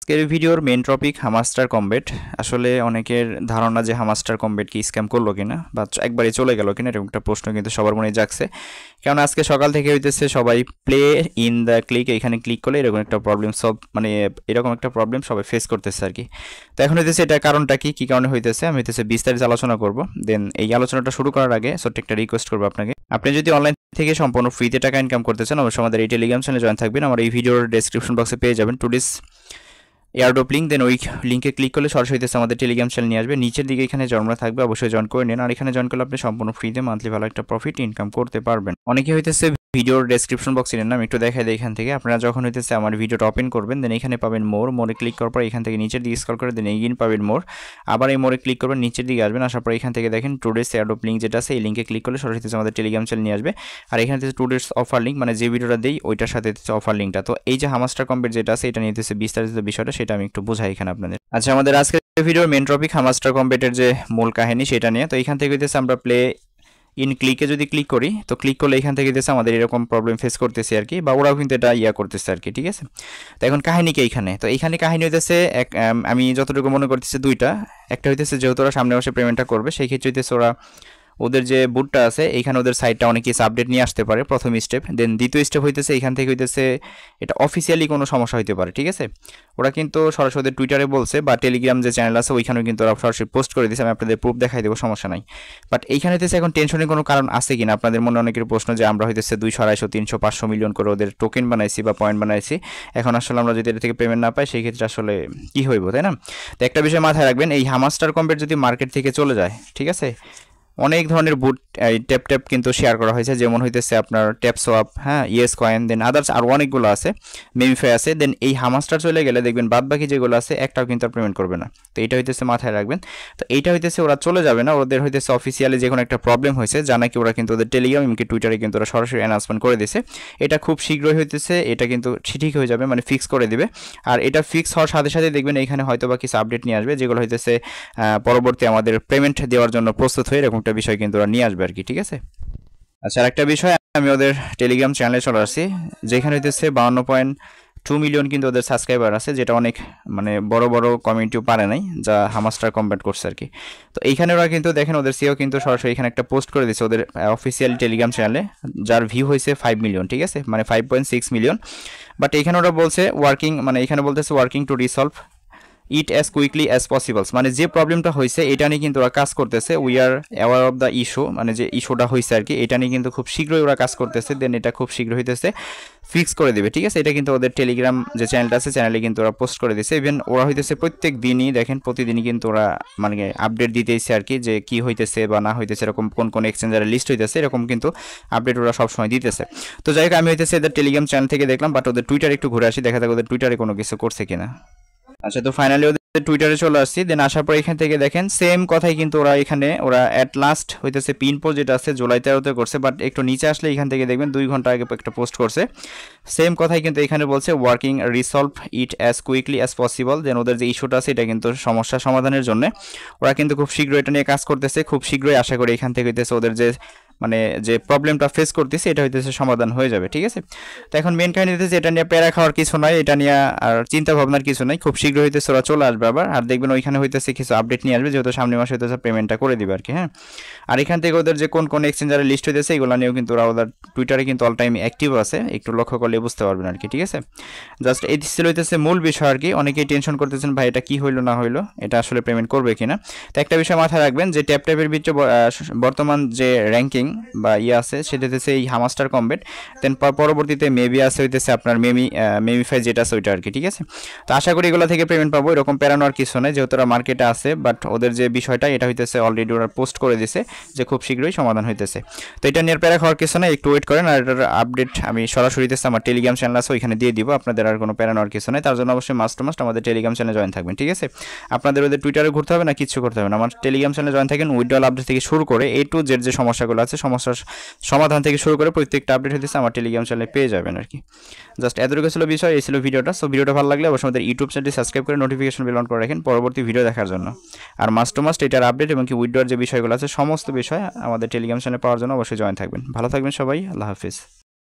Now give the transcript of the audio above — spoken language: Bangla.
আজকের ভিডিওর মেন টপিক হামাস্টার কমবেট। আসলে অনেকের ধারণা যে হামাস্টার কমবেট কি স্ক্যাম করলো কিনা বা একবারে চলে গেল কিনা, এরকম একটা প্রশ্ন কিন্তু সবার মনে জাগছে। কারণ আজকে সকাল থেকে হইতেছে সবাই প্লে ইন দ্য ক্লিক, এখানে ক্লিক করলে এরকম একটা প্রবলেম এরকম একটা প্রবলেম সবাই ফেস করতেছে আর কি। তো এখন হইতেছে এটা কারণটা কি কারণে হইতেছে আমি হইতেছে বিস্তারিত আলোচনা করব। দেন এই আলোচনাটা শুরু করার আগে ছোট্ট একটা রিকোয়েস্ট করবো আপনাকে, আপনি যদি অনলাইন থেকে সম্পূর্ণ ফ্রিতে টাকা ইনকাম করতে চান অবশ্যই আমাদের এই টেলিগ্রাম চ্যানেলে জয়েন থাকবেন। আমার এই ভিডিওর ডেসক্রিপশন বক্সে পেয়ে যাবেন টুডিস এয়ারড্রপ লিঙ্ক। দেন ওই লিঙ্কে ক্লিক করলে সরাসরি হইতেছে আমাদের টেলিগ্রাম চ্যানেল নিয়ে আসবে। নিচের দিকে এখানে জন্ম থাকবে, অবশ্যই জয়েন করে নিন। আর এখানে জয়েন করলে আপনি সম্পূর্ণ ফ্রিতে মান্থলি ভালো একটা প্রফিট ইনকাম করতে পারবেন। অনেকে হইতেছে ভিডিওর ডেসক্রিপশন বক্স চিনেন না, আমি একটু দেখাই দিই। এখান থেকে আপনারা যখন হইতেছে আমার ভিডিওটা ওপেন করবেন, দেন এখানে পাবেন মোরে ক্লিক করার পর এখান থেকে নিচের দিকে স্ক্রল করে দেন এগেইন পাবেন মোর। আবার এই মোরে ক্লিক করবেন, নিচের দিকে আসবেন, আসার পর এখান থেকে দেখেন টুডেস এয়ারড্রপ লিঙ্ক যেটা আছে এই লিঙ্কে ক্লিক করলে সরাসরি আমাদের টেলিগ্রাম চ্যানেল নিয়ে আসবে। আর এখানে হচ্ছে টুডেস অফার লিঙ্ক, মানে যে ভিডিওটা দেই ওইটার সাথে হচ্ছে অফার লিঙ্কটা। তো এই যে হামাস্টার কমবেট যেটা আছে এটা নিয়ে হচ্ছে বিস্তারিত বিষয়টা সেটা আমি একটু বোঝাই এখানে আপনাদের। আচ্ছা, আমাদের আজকের ভিডিওর মেন টপিক হামাস্টার কমবেটের যে মূল কাহিনী সেটা নিয়ে। তো এখান থেকে হইতেছে আমরা প্লে ইন ক্লিকে যদি ক্লিক করি, তো ক্লিক করলে এখান থেকে দিতেছে আমাদের এরকম প্রবলেম ফেস করতেছে আর কি, বা ওরাও কিন্তু এটা করতেছে আর কি, ঠিক আছে। তো এখন কাহিনী কি এইখানে, তো এইখানে কাহিনী হইতেছে আমি যতটুকু মনে করতেছি দুইটা। একটা হইতেছে যেহেতু ওরা সামনে বসে পেমেন্টটা করবে, সেই ক্ষেত্রে হইতেছে ওদের যে বুটটা আছে এইখানে ওদের সাইটটা অনেক কিছু আপডেট নিয়ে আসতে পারে, প্রথম স্টেপ। দেন দ্বিতীয় স্টেপ হইতেছে এখান থেকে হইতেছে এটা অফিসিয়ালি কোনো সমস্যা হইতে পারে, ঠিক আছে। ওরা কিন্তু সরাসরি ওদের টুইটারে বলছে বা টেলিগ্রাম যে চ্যানেল আছে ওইখানেও কিন্তু ওরা সরাসরি পোস্ট করে দিয়েছে, আমি আপনাদের প্রুফ দেখাই দেবো, সমস্যা নাই। বাট এইখানে হইতেছে এখন টেনশনের কোনো কারণ আছে কিনা আপনাদের মনে অনেকের প্রশ্ন, যে আমরা হইতেছে 200, 250, 300, 500 মিলিয়ন করে ওদের টোকেন বানাইছি বা পয়েন্ট বানাইছি, এখন আসলে আমরা যদি এটা থেকে পেমেন্ট না পাই সেই ক্ষেত্রে আসলে কি হইব, তাই না। তো একটা বিষয় মাথায় রাখবেন, এই হামাস্টার কমবেট যদি মার্কেট থেকে চলে যায়, ঠিক আছে, অনেক ধরনের বুট ট্যাপ কিন্তু শেয়ার করা হয়েছে, যেমন হইতেছে আপনার ট্যাপ সোয়াপ, হ্যাঁ, ইয়েস কয়েন, দেন আদার্স আরও অনেকগুলো আছে, মেমিফাই আছে। দেন এই হামাস্টার চলে গেলে দেখবেন বাদ বাকি যেগুলো আছে একটাও কিন্তু আর পেমেন্ট করবে না। তো এইটা হইতেছে মাথায় রাখবেন। তো এইটা হইতেছে ওরা চলে যাবে না, ওদের হইতেছে অফিসিয়ালি যে কোনো একটা প্রবলেম হয়েছে যা নাকি ওরা কিন্তু ওদের টেলিগ্রাম এমনকি টুইটারে কিন্তু ওরা সরাসরি অ্যানাউন্সমেন্ট করে দিয়েছে। এটা খুব শীঘ্রই হইতেছে, এটা কিন্তু ঠিক হয়ে যাবে, মানে ফিক্স করে দিবে। আর এটা ফিক্স হওয়ার সাথে সাথে দেখবেন এখানে হয়তো বা কিছু আপডেট নিয়ে আসবে, যেগুলো হইতেছে পরবর্তী আমাদের পেমেন্ট দেওয়ার জন্য প্রস্তুত হয়ে এরকম একটা বিষয় কিন্তু ওরা নিয়ে আসবে আর কি, ঠিক আছে। আচ্ছা, আরেকটা বিষয়, আমি ওদের টেলিগ্রাম চ্যানেলে চলে আসছি, যেখানে হইতেছে 52.2 মিলিয়ন কিন্তু ওদের সাবস্ক্রাইবার আছে, যেটা অনেক মানে বড় বড় কমিউনিটিও পারে নাই, যা হামাস্টার কমবেট করছে আর কি। তো এইখানে ওরা কিন্তু দেখেন ওদের সিও কিন্তু সরাসরি এখানে একটা পোস্ট করে দিচ্ছে ওদের অফিসিয়াল টেলিগ্রাম চ্যানেলে, যার ভিউ হয়েছে 5 মিলিয়ন, ঠিক আছে, মানে 5.6 মিলিয়ন। বাট এখানে ওরা বলছে ওয়ার্কিং, মানে এখানে বলতেছে working to resolve it as quickly as possibles, মানে যে প্রবলেমটা হয়েছে এটা নিয়ে কিন্তু ওরা কাজ করতেছে। We are aware of the issue, মানে যে ইস্যুটা হয়েছে আর কি, এটা নিয়ে কিন্তু খুব শীঘ্রই ওরা কাজ করতেছে। দেন এটা খুব শীঘ্র হইতেছে ফিক্স করে দেবে, ঠিক আছে। এটা কিন্তু ওদের টেলিগ্রাম যে চ্যানেলটা আছে চ্যানেলে কিন্তু ওরা পোস্ট করে দিয়েছে। ইভেন ওরা হইতেছে প্রত্যেক দিনই দেখেন, প্রতিদিনই কিন্তু ওরা মানে আপডেট দিতেছে আর কি, যে কি হইতেছে বা না হইতেছে, এরকম কোন এক্সচেঞ্জারের লিস্ট হইতেছে, এরকম কিন্তু আপডেট ওরা সবসময় দিতেছে। তো যাই হোক, আমি হইতেছে এদের টেলিগ্রাম চ্যানেল থেকে দেখলাম, বাট ওদের টুইটারে একটু ঘুরে আসি, দেখা যাক ওদের টুইটারে কোনো কিছু করছে কিনা। আচ্ছা, তো ফাইনালি ওদের টুইটারে চলে আসছি। দেন আসার পর এখান থেকে দেখেন সেম কথাই কিন্তু ওরা অ্যাট লাস্ট হইতেছে পিন পোস্ট যেটা আছে জুলাই 13-তে করছে, বাট একটু নিচে আসলে এখান থেকে দেখবেন 2 ঘন্টা আগে একটা পোস্ট করছে, সেম কথাই কিন্তু এখানে বলছে working resolve it as quickly as possible. Then ওদের যে ইস্যুটা আছে এটা কিন্তু সমস্যা সমাধানের জন্য ওরা কিন্তু খুব শীঘ্রই এটা নিয়ে কাজ করতেছে, খুব শীঘ্রই আশা করি এখান থেকে হইতেছে ওদের যে প্রবলেমটা ফেস করতেছে এটা হইতেছে সমাধান হয়ে যাবে, ঠিক আছে। তো এখন মেন কাহিনী হইতেছে এটা নিয়ে প্যারা খাওয়ার কিছু নাই, এটা নিয়ে আর চিন্তা ভাবনার কিছু নাই, খুব শীঘ্রই হইতেছে ওরা চলে আসবে আবার। আর দেখবেন ওইখানে হইতেছে কিছু আপডেট নিয়ে আসবে, যেহেতু সামনের মাসে হইতেছে পেমেন্টটা করে দিবে আর কি, হ্যাঁ। আর এখান থেকে ওদের যে কোন এক্সচেঞ্জারের লিস্ট হইতেছে এগুলো নিয়েও কিন্তু ওদের টুইটারে কিন্তু অল টাইম অ্যাক্টিভ আছে, একটু লক্ষ্য করলে বুঝতে পারবেন আর কি, ঠিক আছে। জাস্ট এই ছিল হইতেছে মূল বিষয় আর কি। অনেকেই টেনশন করতেছেন ভাই এটা কি হইলো না হইলো, এটা আসলে পেমেন্ট করবে কিনা। তো একটা বিষয় মাথায় রাখবেন, যে ট্যাপের ভিতরে বর্তমান যে র্যাঙ্কিং বা আছে সেটা হচ্ছে এই হামাস্টার কমবেট। দেন পরবর্তীতে মেবি আছে হইতেছে আপনার মেমিফাই যেটা আছে ওইটা আর কি, ঠিক আছে। তো আশা করি এগুলো থেকে পেমেন্ট পাবো, এরকম প্যারানো আর কিছু নেই, যেহেতু ওরা মার্কেটে আছে। বাট ওদের যে বিষয়টা এটা হইতেছে অলরেডি ওরা পোস্ট করে দিছে যে খুব শীঘ্রই সমাধান হইতেছে। তো এটা নিয়ে প্যারা খাওয়ার কিছু নেই, একটু ওয়েট করেন। আর এটার আপডেট আমি সরাসরি আমার টেলিগ্রাম চ্যানেল আছে ওইখানে দিয়ে দিব, আপনাদের আর কোনো প্যারা নেওয়ার কিছু নেই। তার জন্য অবশ্যই মাস্ট আমাদের টেলিগ্রাম চ্যানেলে জয়েন থাকবেন, ঠিক আছে। আপনাদের ওদের টুইটারে ঘুরতে হবে না, কিছু করতে হবে না, আমার টেলিগ্রাম চ্যানেলে জয়েন থাকেন। উইথড্রল আপডেট থেকে শুরু করে A to Z যে সমস্যাগুলো আছে সমস্যার সমাধান থেকে শুরু করে প্রত্যেকটা আপডেট হইতেছে আমার টেলিগ্রাম চ্যানেলে পেয়ে যাবেন আর কি। জাস্ট এতটুকু ছিল বিষয়, এই ছিল ভিডিওটা। সো ভিডিওটা ভালো লাগলে অবশ্যই আমাদের ইউটিউব চ্যানেলটি সাবস্ক্রাইব করে নোটিফিকেশন বেল অন করে রাখেন পরবর্তী ভিডিও দেখার জন্য। আর মাস্ট এটার আপডেট এবং কি উইথড্রর যে বিষয়গুলো আছে সমস্ত বিষয় আমাদের টেলিগ্রাম চ্যানেলে পাওয়ার জন্য অবশ্যই জয়েন থাকবেন। ভালো থাকবেন সবাই, আল্লাহ হাফিজ।